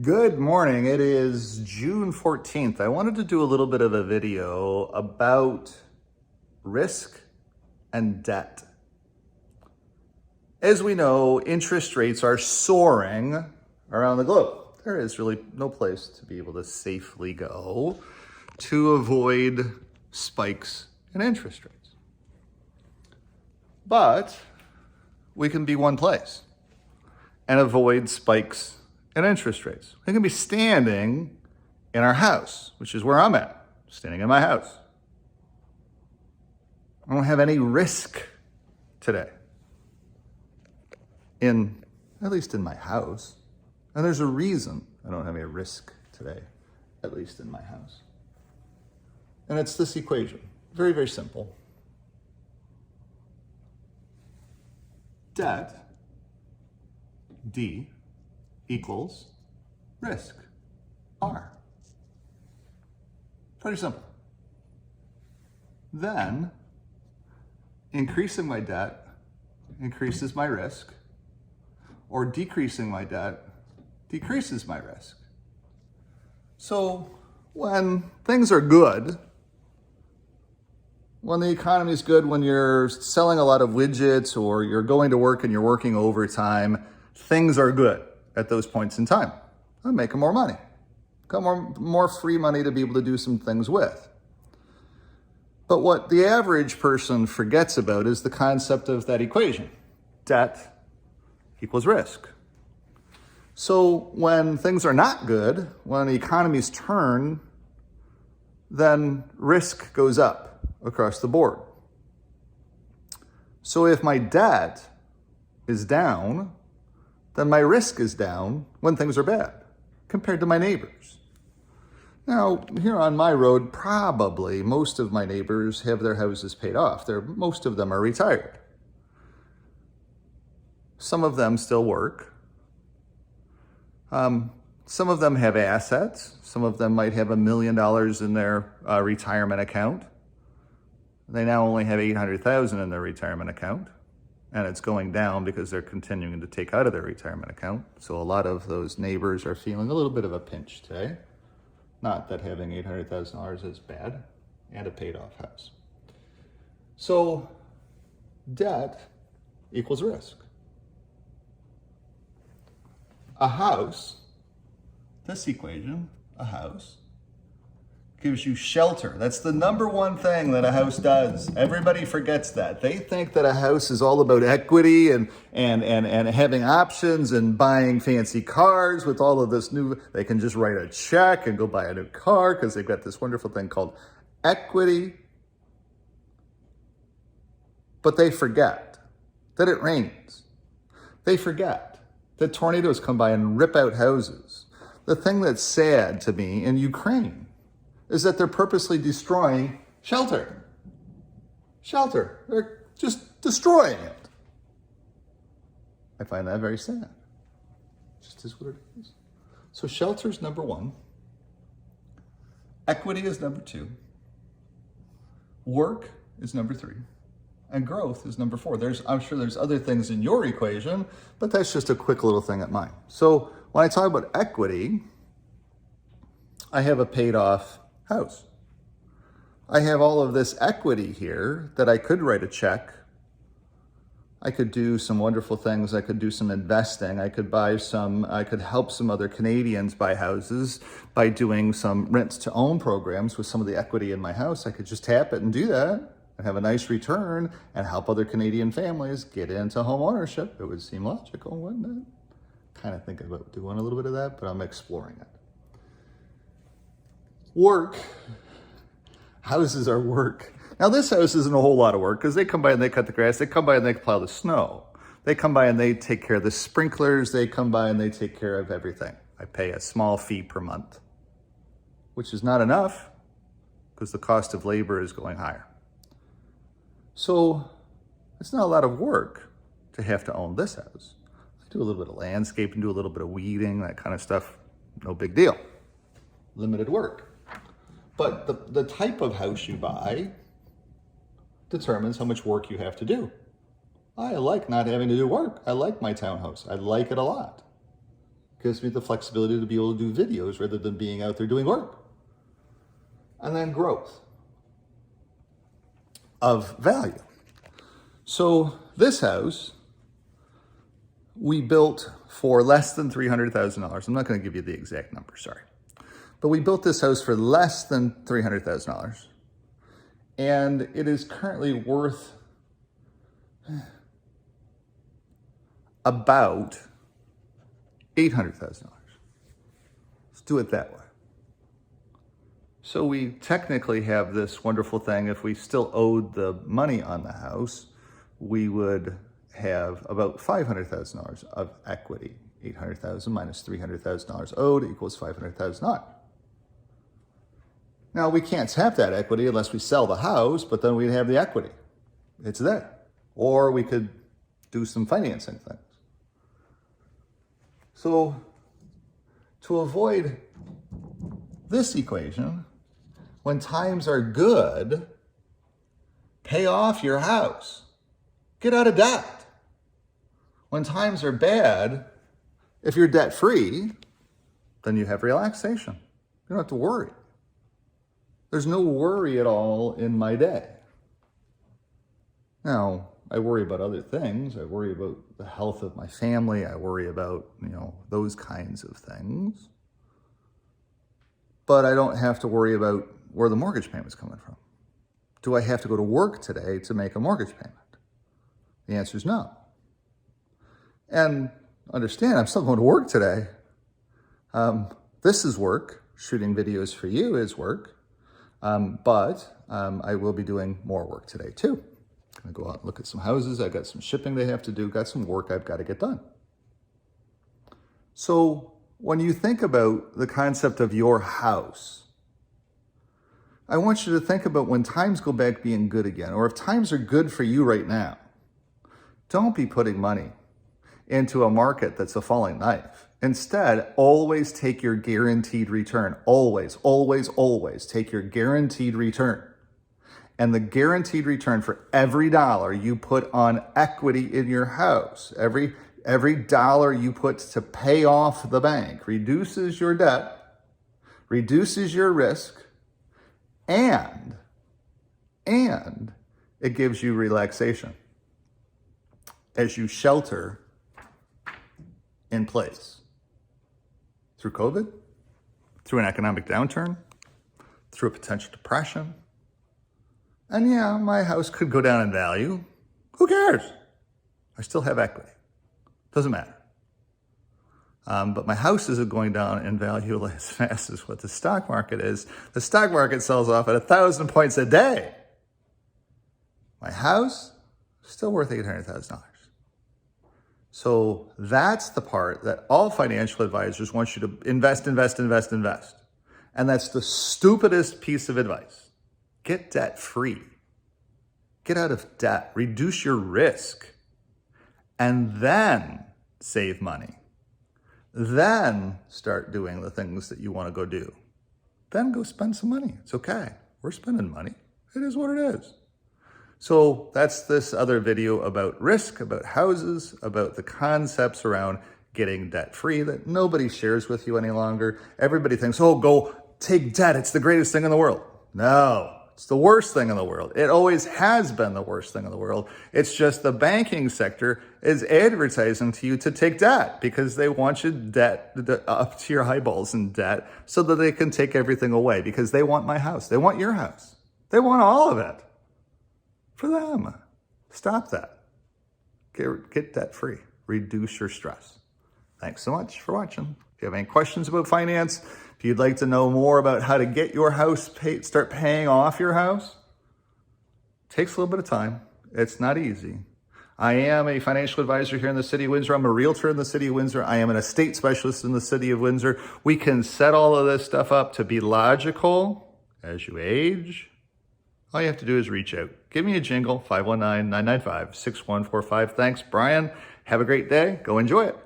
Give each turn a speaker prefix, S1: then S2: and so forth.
S1: Good morning. It is June 14th. I wanted to do a little bit of a video about risk and debt. As we know, interest rates are soaring around the globe. There is really no place to be able to safely go to avoid spikes in interest rates. But we can be one place and avoid spikes in interest rates. We can be standing in our house, which is where I'm at, standing in my house. I don't have any risk today, at least in my house. And there's a reason I don't have any risk today, at least in my house. And it's this equation. Very, very simple. Debt, D, equals risk, R. Pretty simple. Then, increasing my debt increases my risk, or decreasing my debt decreases my risk. So when things are good, when the economy is good, when you're selling a lot of widgets or you're going to work and you're working overtime, things are good at those points in time. I'm making more money. Got more free money to be able to do some things with. But what the average person forgets about is the concept of that equation. Debt equals risk. So when things are not good, when the economies turn, then risk goes up across the board. So if my debt is down, then my risk is down when things are bad compared to my neighbors. Now, here on my road, probably most of my neighbors have their houses paid off. Most of them are retired. Some of them still work. Some of them have assets. Some of them might have $1 million in their retirement account. They now only have $800,000 in their retirement account, and it's going down because they're continuing to take out of their retirement account. So a lot of those neighbors are feeling a little bit of a pinch today. Not that having $800,000 is bad, and a paid off house. So debt equals risk. A house, this equation, a house, gives you shelter. That's the number one thing that a house does. Everybody forgets that. They think that a house is all about equity and having options and buying fancy cars with all of this new, they can just write a check and go buy a new car because they've got this wonderful thing called equity. But they forget that it rains. They forget that tornadoes come by and rip out houses. The thing that's sad to me in Ukraine is that they're purposely destroying shelter. Shelter. They're just destroying it. I find that very sad. Just is what it is. So shelter is number one. Equity is number two. Work is number three. And growth is number four. I'm sure there's other things in your equation, but that's just a quick little thing at mine. So when I talk about equity, I have a paid off house. I have all of this equity here that I could write a check. I could do some wonderful things. I could do some investing. I could help some other Canadians buy houses by doing some rent to own programs with some of the equity in my house. I could just tap it and do that and have a nice return and help other Canadian families get into home ownership. It would seem logical, wouldn't it? Kind of thinking about doing a little bit of that, but I'm exploring it. Work. Houses are work. Now this house isn't a whole lot of work because they come by and they cut the grass. They come by and they plow the snow. They come by and they take care of the sprinklers. They come by and they take care of everything. I pay a small fee per month, which is not enough because the cost of labor is going higher. So it's not a lot of work to have to own this house. I do a little bit of landscaping, do a little bit of weeding, that kind of stuff. No big deal. Limited work. But the type of house you buy determines how much work you have to do. I like not having to do work. I like my townhouse. I like it a lot. gives me the flexibility to be able to do videos rather than being out there doing work. And then growth of value. So this house we built for less than $300,000. I'm not going to give you the exact number, sorry. But we built this house for less than $300,000. And it is currently worth about $800,000. Let's do it that way. So we technically have this wonderful thing. If we still owed the money on the house, we would have about $500,000 of equity. 800,000 minus $300,000 owed equals $500,000. Now we can't tap that equity unless we sell the house, but then we'd have the equity. It's there. Or we could do some financing things. So to avoid this equation, when times are good, pay off your house. Get out of debt. When times are bad, if you're debt-free, then you have relaxation. You don't have to worry. There's no worry at all in my day. Now, I worry about other things. I worry about the health of my family. I worry about, those kinds of things. But I don't have to worry about where the mortgage payment's coming from. Do I have to go to work today to make a mortgage payment? The answer is no. And understand, I'm still going to work today. This is work. Shooting videos for you is work. But I will be doing more work today too. I'm going to go out and look at some houses. I've got some shipping they have to do. Got some work I've got to get done. So when you think about the concept of your house, I want you to think about when times go back being good again, or if times are good for you right now, don't be putting money into a market that's a falling knife. Instead, always take your guaranteed return. Always, always, always take your guaranteed return. And the guaranteed return for every dollar you put on equity in your house, every dollar you put to pay off the bank reduces your debt, reduces your risk, and it gives you relaxation as you shelter in place through COVID, through an economic downturn, through a potential depression. And yeah, my house could go down in value. Who cares? I still have equity. Doesn't matter. But my house isn't going down in value as fast as what the stock market is. The stock market sells off at 1,000 points a day. My house, still worth $800,000. So that's the part that all financial advisors want you to invest. And that's the stupidest piece of advice. Get debt free. Get out of debt. Reduce your risk. And then save money. Then start doing the things that you want to go do. Then go spend some money. It's okay. We're spending money. It is what it is. So that's this other video about risk, about houses, about the concepts around getting debt free that nobody shares with you any longer. Everybody thinks, oh, go take debt. It's the greatest thing in the world. No. It's the worst thing in the world. It always has been the worst thing in the world. It's just the banking sector is advertising to you to take debt because they want you debt up to your eyeballs in debt so that they can take everything away because they want my house. They want your house. They want all of it for them. Stop that. Get debt free. Reduce your stress. Thanks so much for watching. If you have any questions about finance, if you'd like to know more about how to get your house paid, start paying off your house, it takes a little bit of time. It's not easy. I am a financial advisor here in the city of Windsor. I'm a realtor in the city of Windsor. I am an estate specialist in the city of Windsor. We can set all of this stuff up to be logical as you age. All you have to do is reach out. Give me a jingle, 519-995-6145. Thanks, Brian. Have a great day. Go enjoy it.